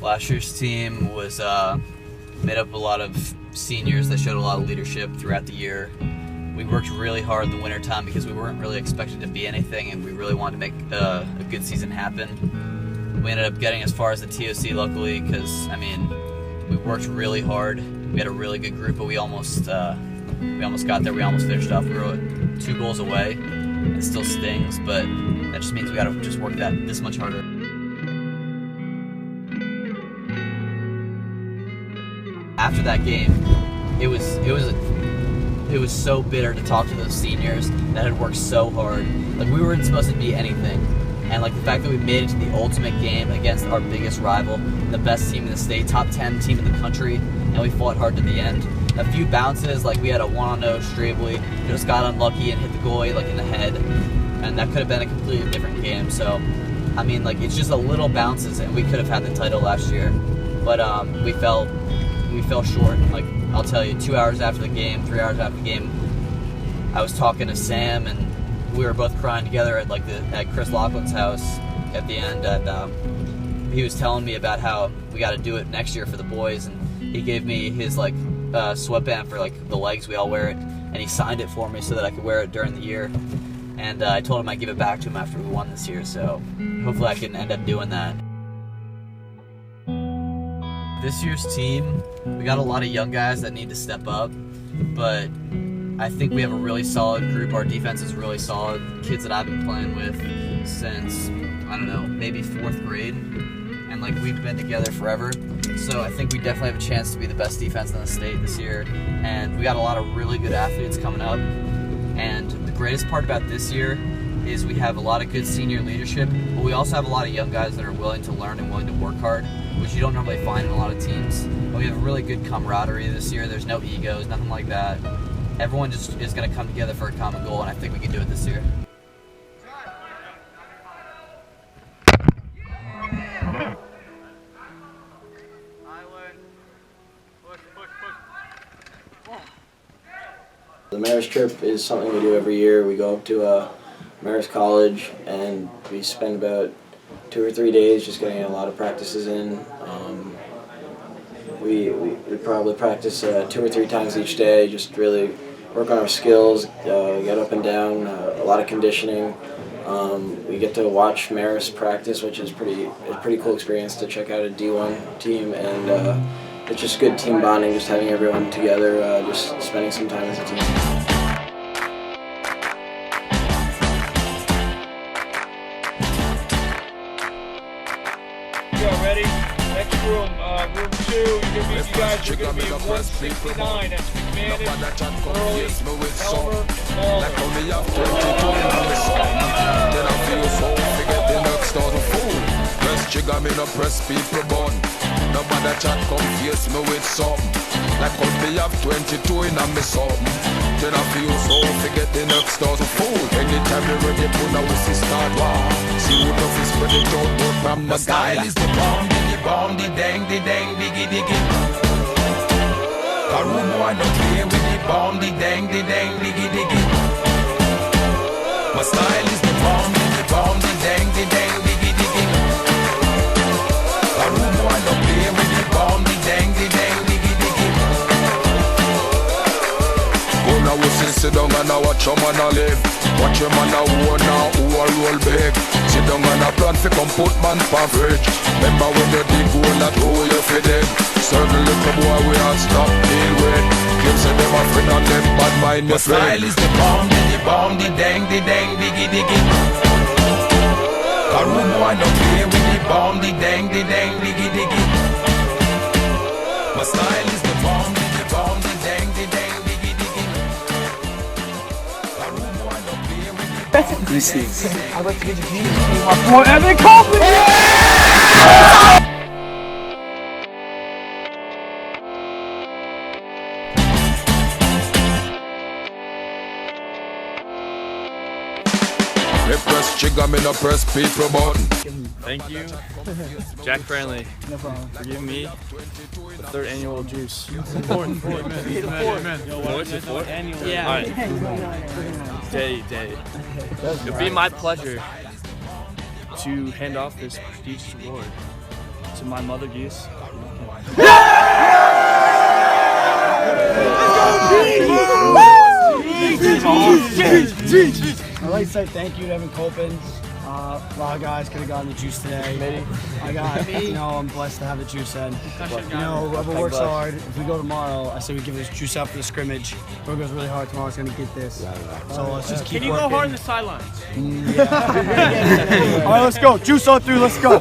Last year's team was made up of a lot of seniors that showed a lot of leadership throughout the year. We worked really hard in the wintertime because we weren't really expected to be anything, and we really wanted to make a good season happen. We ended up getting as far as the TOC, luckily, because we worked really hard. We had a really good group, but we almost got there. We almost finished off. We were 2 goals away. It still stings, but that just means we got to just work that this much harder. After that game, it was so bitter to talk to those seniors that had worked so hard. Like, we weren't supposed to be anything, and like the fact that we made it to the ultimate game against our biggest rival, the best team in the state, top 10 team in the country, and we fought hard to the end. A few bounces, like we had a 1-on-0 Strably, just got unlucky and hit the goalie like in the head, and that could have been a completely different game. So, it's just a little bounces, and we could have had the title last year, but we fell short. Like, I'll tell you, 2 hours after the game, 3 hours after the game, I was talking to Sam, and we were both crying together at Chris Laughlin's house at the end, and he was telling me about how we got to do it next year for the boys, and he gave me his sweatband for the legs. We all wear it, and he signed it for me so that I could wear it during the year. And I told him I'd give it back to him after we won this year, so hopefully I can end up doing that. This year's team, we got a lot of young guys that need to step up, but I think we have a really solid group. Our defense is really solid. Kids that I've been playing with since, maybe 4th grade, and we've been together forever. So I think we definitely have a chance to be the best defense in the state this year, and we got a lot of really good athletes coming up. And the greatest part about this year is we have a lot of good senior leadership, but we also have a lot of young guys that are willing to learn and willing to work hard, which you don't normally find in a lot of teams. But we have a really good camaraderie this year. There's no egos, nothing like that. Everyone just is going to come together for a common goal, and I think we can do it this year. The Mayor's trip is something we do every year. We go up to Mayor's College, and we spend about 2 or 3 days just getting a lot of practices in. We probably practice 2 or 3 times each day, just really work on our skills, get up and down, a lot of conditioning. We get to watch Mayor's practice, which is a pretty cool experience to check out a D1 team, and it's just good team bonding, just having everyone together, just spending some time as a team. Ready? Next room, room 2. You guys are going to be 169. That's McManus, Early, Helmer, Then I feel so forget the next start to fool. Press trigger, me no press people bun. Nobody chat come face me with something. Like could be have 22 in a me something. Then I feel so forget the next start to fool. Anytime you ready, put a whistle start war. See who the fist spread it out, but from the style is the bomb, the dang, diggy diggy. A room boy don't play with the bomb, the dang, diggy diggy. My style is the bomb, the dang, diggy diggy. A room boy don't play with the bomb, the dang, diggy diggy. Go now whistle, sit down and now watch your man a live. Watch your man a own now, who a roll big. Sit down and a plan fi come put man pa fridge. Remember when you dig hole that hole you fi dig. Certain little boy we all stop deal with. Kids say them a friend and them bad mind your friend. My style is the bomb, the dang, diggy diggy. A room boy don't play with the bomb, the dang, diggy diggy. My style is the bomb, the dang, diggy diggy. A room boy don't play with the bomb, the dang. I'd like to get your team. My boy Evan Copeland! Yeah! Me press trigger, me no press people button. Thank you, Jack Franley, for giving me the 3rd annual juice. It's important. Amen. What's it for? Yeah. All right. Day. It'd be my pleasure to hand off this prestigious award to my mother geese. I'd like to say thank you to Evan Colpin. A lot of guys could have gotten the juice today. I'm blessed to have the juice in. Whoever works hard, if we go tomorrow, I say we give this juice out for the scrimmage. Whoever goes really hard tomorrow is going to get this. So let's just keep Can you working. go hard in the sidelines? All right, let's go. Juice on through, let's go.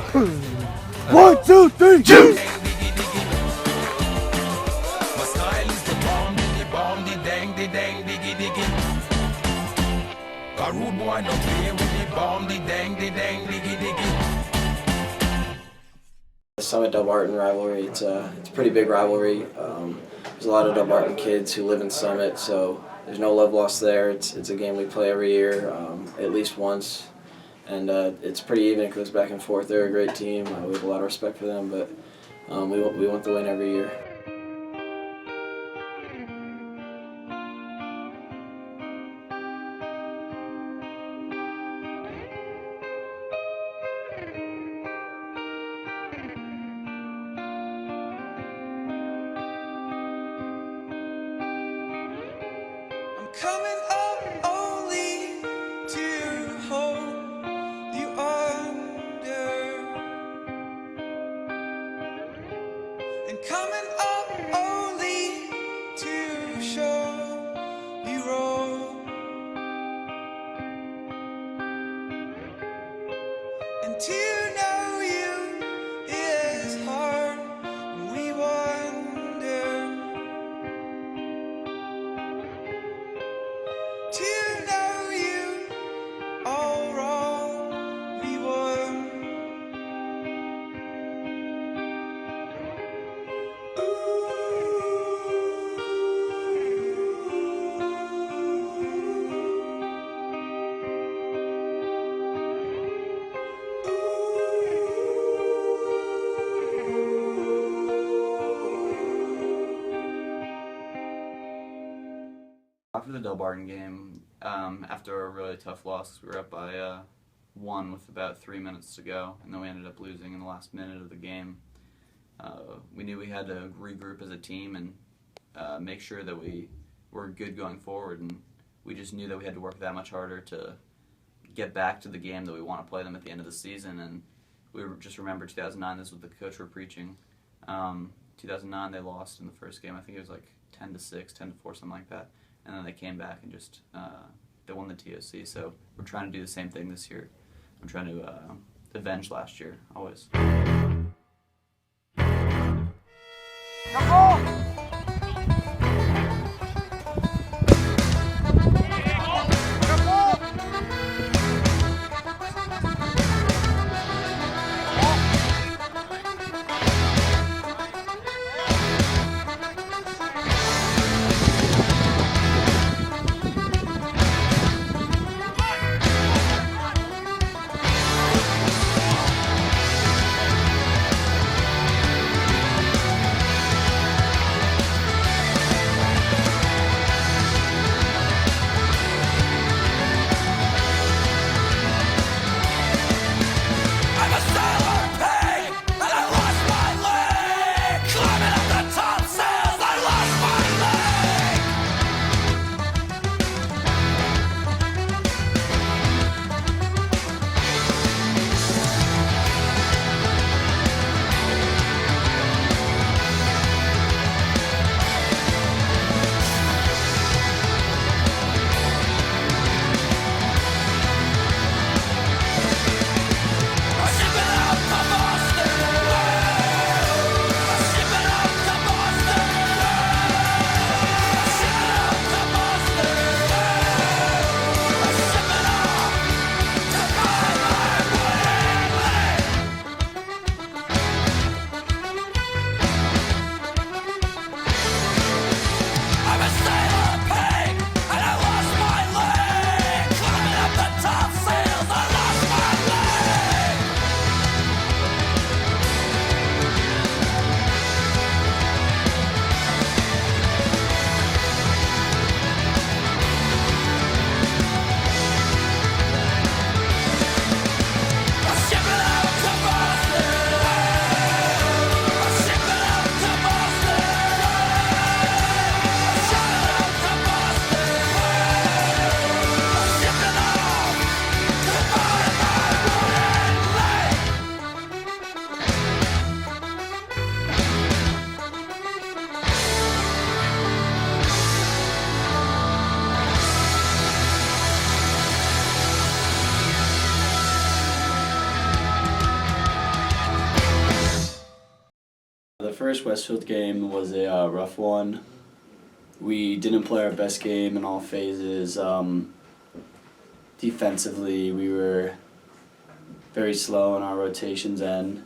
1, 2, 3, juice! My style is the bomb, the dang, diggy, diggy. A rude boy don't play with the bomb, the dang, diggy, diggy. The Summit Delbarton rivalry, it's a pretty big rivalry. There's a lot of Delbarton kids who live in Summit, so there's no love lost there. It's a game we play every year, at least once. And it's pretty even. It goes back and forth. They're a great team. We have a lot of respect for them, but we want the win every year. I'm coming up only to hold you under, and coming up only to show you wrong, and to know you is hard when we wonder. To know you all wrong, we won. After the Delbarton game, after a really tough loss, we were up by 1 with about 3 minutes to go, and then we ended up losing in the last minute of the game. We knew we had to regroup as a team and make sure that we were good going forward, and we just knew that we had to work that much harder to get back to the game that we want to play them at the end of the season. And we just remember 2009, this is what the coach were preaching. 2009, they lost in the first game. I think it was like 10-6, 10-4, something like that. And then they came back and just they won the TOC. So we're trying to do the same thing this year. I'm trying to avenge last year, always. first Westfield game was a rough one. We didn't play our best game in all phases. Defensively, we were very slow in our rotations end.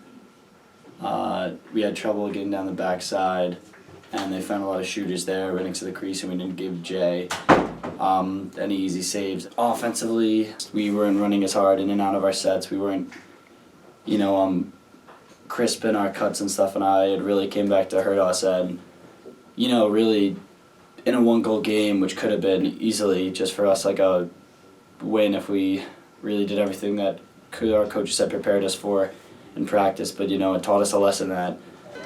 We had trouble getting down the backside, and they found a lot of shooters there running to the crease, and we didn't give Jay any easy saves. Offensively, we weren't running as hard in and out of our sets. We weren't, crisp in our cuts and stuff, and it really came back to hurt us. And, really, in a one-goal game, which could have been easily just for us like a win if we really did everything that our coaches had prepared us for in practice. But, it taught us a lesson that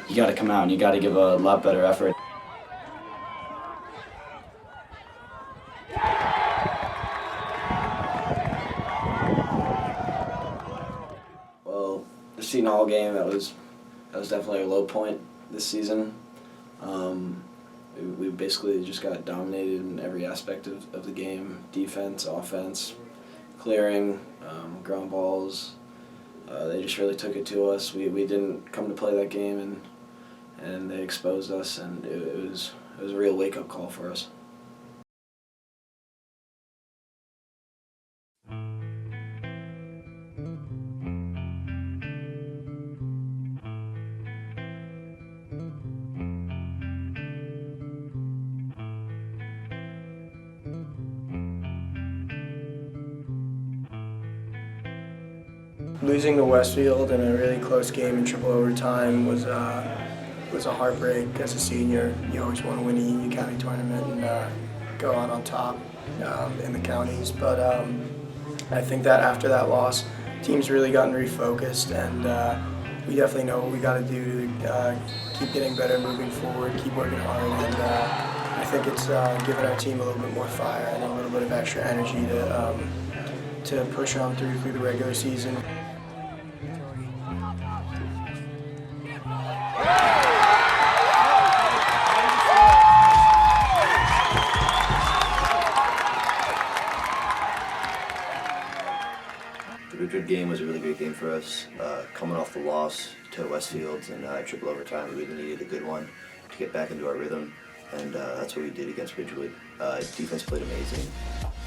you got to come out and you got to give a lot better effort. Well, the Seton Hall game, that was definitely a low point this season. We basically just got dominated in every aspect of the game: defense, offense, clearing, ground balls. They just really took it to us. We didn't come to play that game, and they exposed us, and it was a real wake-up call for us. Losing to Westfield in a really close game in triple overtime was a heartbreak. As a senior, you always want to win the Union County tournament and go out on top in the counties. But I think that after that loss, team's really gotten refocused, and we definitely know what we got to do to keep getting better, moving forward, keep working hard, and I think it's given our team a little bit more fire and a little bit of extra energy to push on through the regular season. The Richard game was a really great game for us. Coming off the loss to Westfield in triple overtime, we really needed a good one to get back into our rhythm, and that's what we did against Ridgewood. Defense played amazing,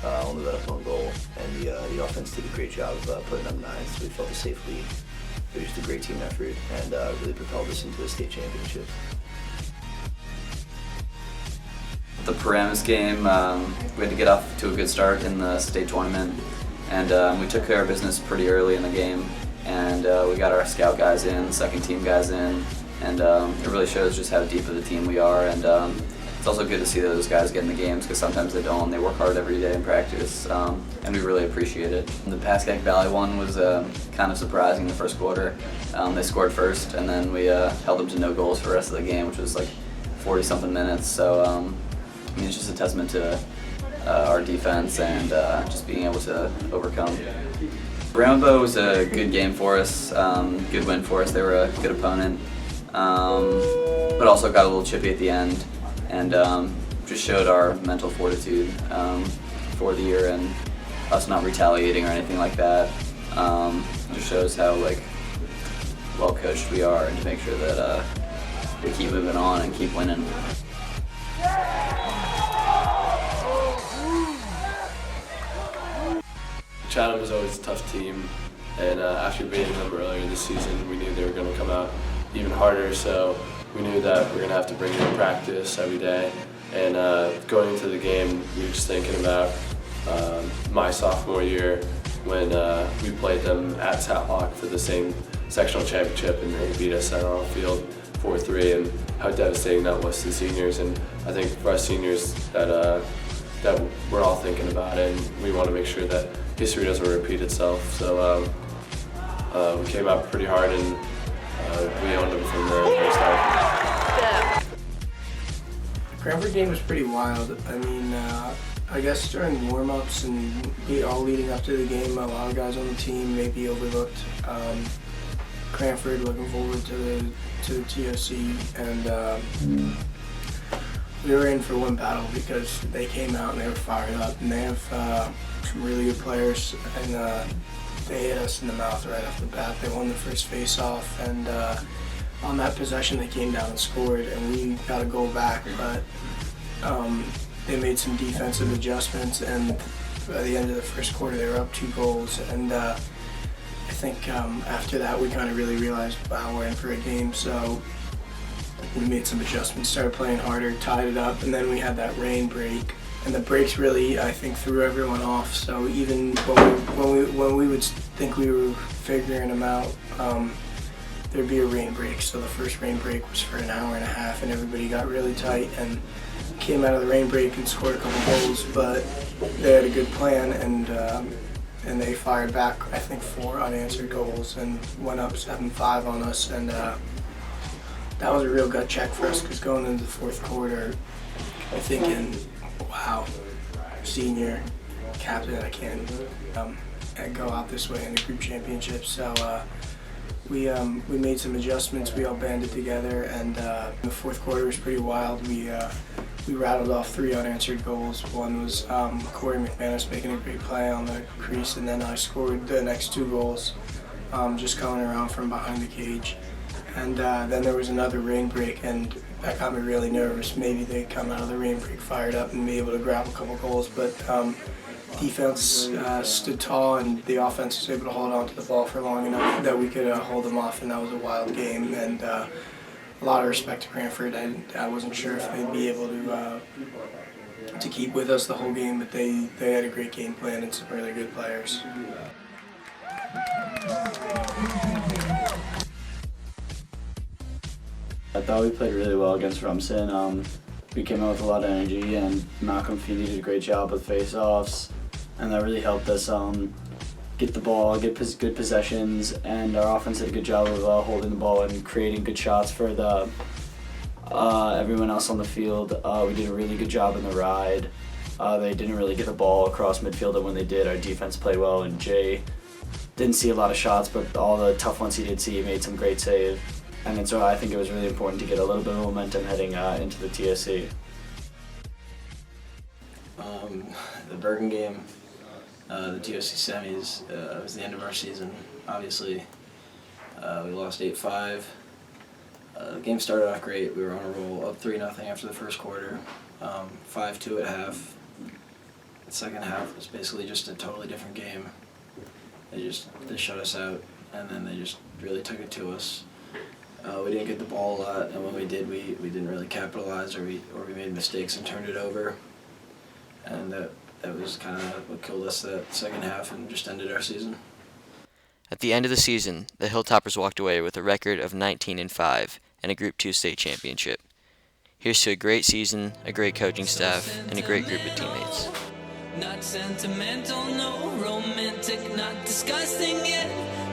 only let up one goal, and the offense did a great job of putting up nines, so we felt a safe lead. It was just a great team effort, and really propelled us into the state championship. The Paramus game, we had to get off to a good start in the state tournament, and we took care of business pretty early in the game, and we got our scout guys in, second team guys in, and it really shows just how deep of a team we are, and it's also good to see those guys get in the games because sometimes they don't. They work hard every day in practice, and we really appreciate it. The Pascagoula Valley one was kind of surprising in the first quarter. They scored first, and then we held them to no goals for the rest of the game, which was like 40-something minutes. So it's just a testament to our defense and just being able to overcome. Rambo was a good game for us, good win for us. They were a good opponent, but also got a little chippy at the end, and just showed our mental fortitude for the year and us not retaliating or anything like that. Just shows how well coached we are, and to make sure that we keep moving on and keep winning. Chatham was always a tough team, and after beating them earlier this season, we knew they were going to come out even harder, so we knew that we're going to have to bring in practice every day. And going into the game, we were just thinking about my sophomore year when we played them at Tatlock for the same sectional championship, and they beat us out on the field 4-3, and how devastating that was to the seniors. And I think for us seniors that we're all thinking about it, and we want to make sure that history doesn't repeat itself. So we came out pretty hard, and we owned them from the very start. The Cranford game was pretty wild. I mean, I guess during warm-ups and all leading up to the game, a lot of guys on the team maybe overlooked Cranford, looking forward to the TOC, and we were in for one battle because they came out and they were fired up, and they have some really good players, and they hit us in the mouth right off the bat. They won the first face-off, and on that possession they came down and scored, and we got a goal back, but they made some defensive adjustments, and by the end of the first quarter they were up 2 goals, and I think after that we kind of really realized, wow, we're in for a game, so we made some adjustments, started playing harder, tied it up, and then we had that rain break. And the breaks really, I think, threw everyone off. So even when we would think we were figuring them out, there'd be a rain break. So the first rain break was for an hour and a half, and everybody got really tight and came out of the rain break and scored a couple goals. But they had a good plan, and they fired back, I think, 4 unanswered goals and went up 7-5 on us. And that was a real gut check for us, because going into the fourth quarter, I'm thinking, wow, senior captain, I can't go out this way in the group championship. So we made some adjustments. We all banded together, and the fourth quarter was pretty wild. We rattled off 3 unanswered goals. One was Corey McManus making a great play on the crease, and then I scored the next 2 goals, just coming around from behind the cage. And then there was another rain break, and that got me really nervous. Maybe they'd come out of the rain break fired up and be able to grab a couple goals, but defense stood tall, and the offense was able to hold on to the ball for long enough that we could hold them off, and that was a wild game. And a lot of respect to Cranford. I wasn't sure if they'd be able to keep with us the whole game, but they had a great game plan and some really good players. I thought we played really well against Rumson. We came out with a lot of energy, and Malcolm Feeney did a great job with face-offs, and that really helped us get the ball, get good possessions, and our offense did a good job of holding the ball and creating good shots for the everyone else on the field. We did a really good job in the ride. They didn't really get the ball across midfield, and when they did, our defense played well, and Jay didn't see a lot of shots, but all the tough ones he did see, he made some great saves. And so I think it was really important to get a little bit of momentum heading into the TSC. The Bergen game, the TSC semis, was the end of our season. Obviously, we lost 8-5. The game started off great. We were on a roll, up 3-0 after the first quarter, 5-2 at half. The second half was basically just a totally different game. They shut us out, and then they just really took it to us. We didn't get the ball a lot, and when we did, we didn't really capitalize, or we made mistakes and turned it over. And that was kind of what killed us that second half and just ended our season. At the end of the season, the Hilltoppers walked away with a record of 19-5 and a Group 2 state championship. Here's to a great season, a great coaching staff, and a great group of teammates. Not sentimental, no romantic, not disgusting yet.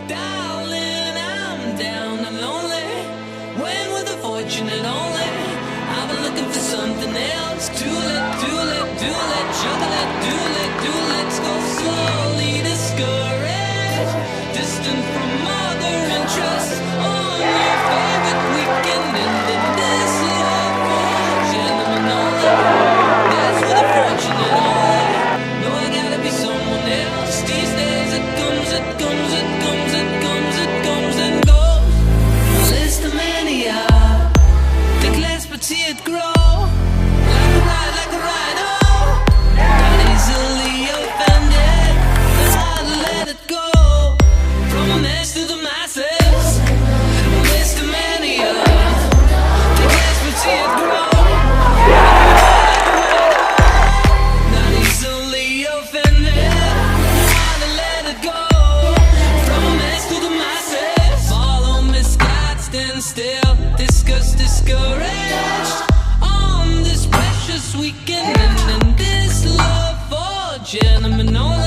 Darling, I'm down and lonely. When with a fortunate only, I've been looking for something else. Do let, juggle it, let's go slowly discouraged. Distant from mother and trust on your favorite weekend. And in this love for gentlemen only, that's with a fortunate only. No, I gotta be someone else. These days it comes and goes. List of mania, the glass but see it grow. Like a ride, oh. Not easily offended, that's how to let it go. From a mess to the masses. List of mania, the glass but see it grow. Not easily offended, that's how to let it go. From a mess to the masses. Follow misguided, stand still, discuss, discouraged. On this precious weekend, and in this love for gentlemen only.